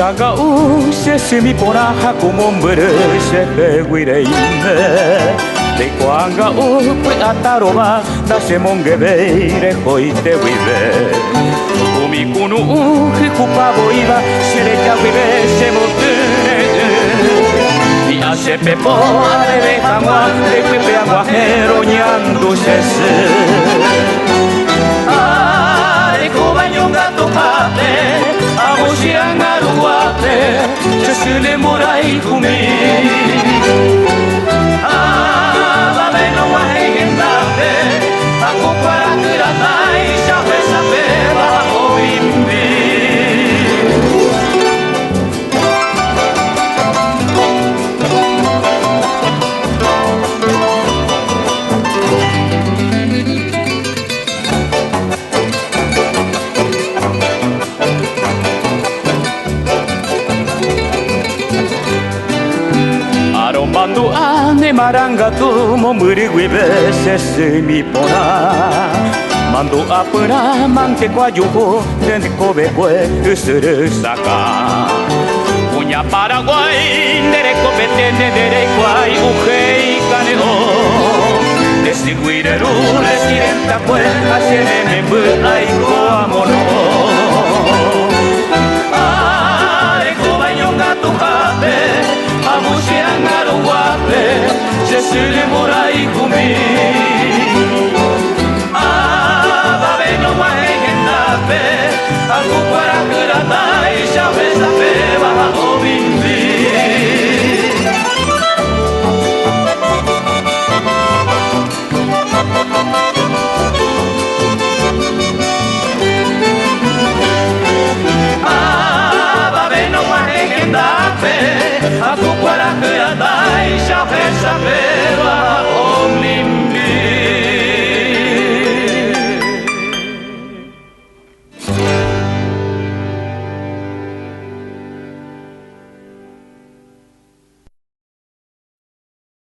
Shagau se simi pona haku mombere se peguire ime de kwanga u pui ataroma da se mongebeire hoite vive umi kunu u hikupavo iba se le kavive se motene y hace pepo arebe kangwa de pepe agua heroñando se Cecile Morai Kumi Babeno Wahegendate Ako para kiratai Sabe sabe bajo imbi Mandu ane maranga tu momuri guibe se semi pona Mandu apura manke kwa yuko dende kobe kwe usuru saka Punya Paraguay nere kobe tende nere kwai ujei kane o Desiguire ru residenta kwe asiene membu aiko amono Cecile Morai Kumi